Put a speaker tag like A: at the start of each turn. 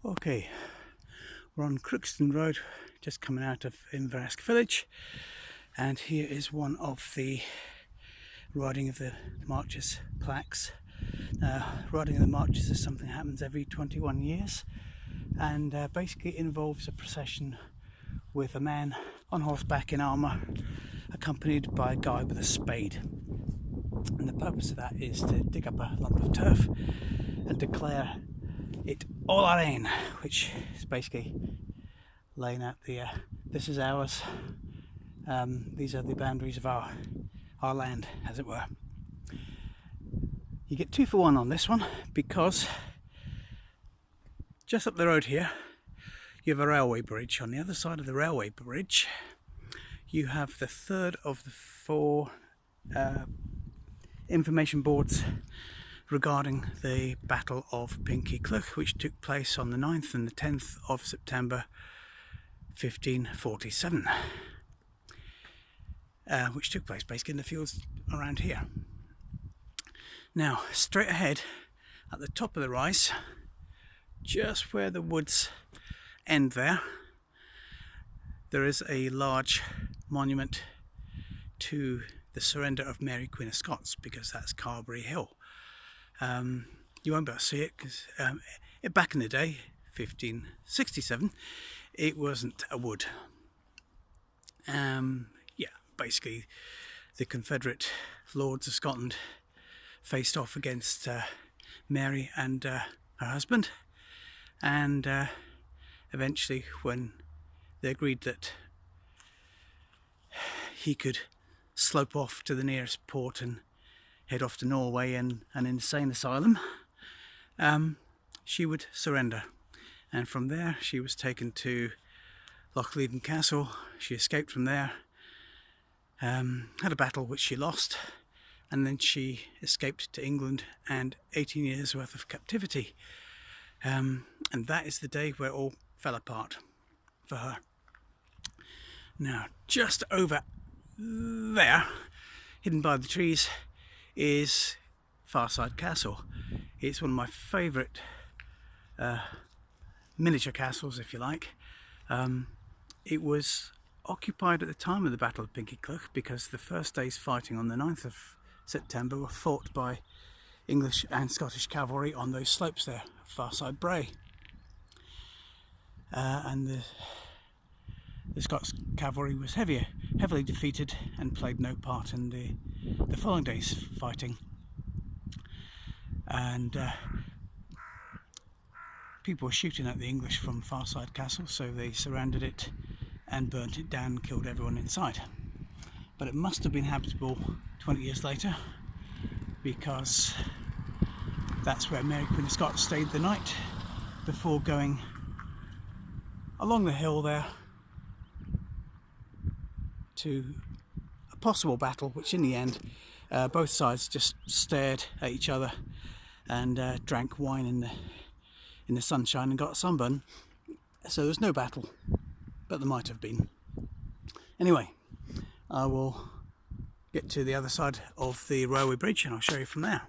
A: Okay, we're on Crookston Road, just coming out of Inverask village, and here is one of the Riding of the Marches plaques. Riding of the Marches is something that happens every 21 years and basically involves a procession with a man on horseback in armour accompanied by a guy with a spade. And the purpose of that is to dig up a lump of turf and declare it all our own, which is basically laying out the this is ours, these are the boundaries of our land, as it were. You get 2 for 1 on this one, because just up the road here you have a railway bridge. On the other side of the railway bridge you have the third of the 4 information boards regarding the Battle of Pinkie Cleugh, which took place on the 9th and the 10th of September 1547, which took place basically in the fields around here. Now, straight ahead at the top of the rise, just where the woods end there is a large monument to the surrender of Mary Queen of Scots, because that's Carberry Hill. You won't be able to see it because back in the day, 1567, it wasn't a wood. Basically the Confederate Lords of Scotland faced off against Mary and her husband, and eventually when they agreed that he could slope off to the nearest port and head off to Norway and an insane asylum, she would surrender, and from there she was taken to Lochleven Castle. She escaped from there, had a battle which she lost, and then she escaped to England and 18 years worth of captivity, and that is the day where it all fell apart for her. Now, just over there, hidden by the trees, is Farside Castle. It's one of my favourite miniature castles, if you like. It was occupied at the time of the Battle of Pinkie Cleugh, because the first day's fighting on the 9th of September were fought by English and Scottish cavalry on those slopes there, Farside Brae. And the Scots cavalry was heavily defeated and played no part in the following day's fighting. And people were shooting at the English from Farside Castle, so they surrounded it and burnt it down and killed everyone inside. But it must have been habitable 20 years later, because that's where Mary Queen of Scots stayed the night before going along the hill there to a possible battle, which in the end both sides just stared at each other and drank wine in the sunshine and got a sunburn. So there's no battle, but there might have been. Anyway, I will get to the other side of the railway bridge and I'll show you from there.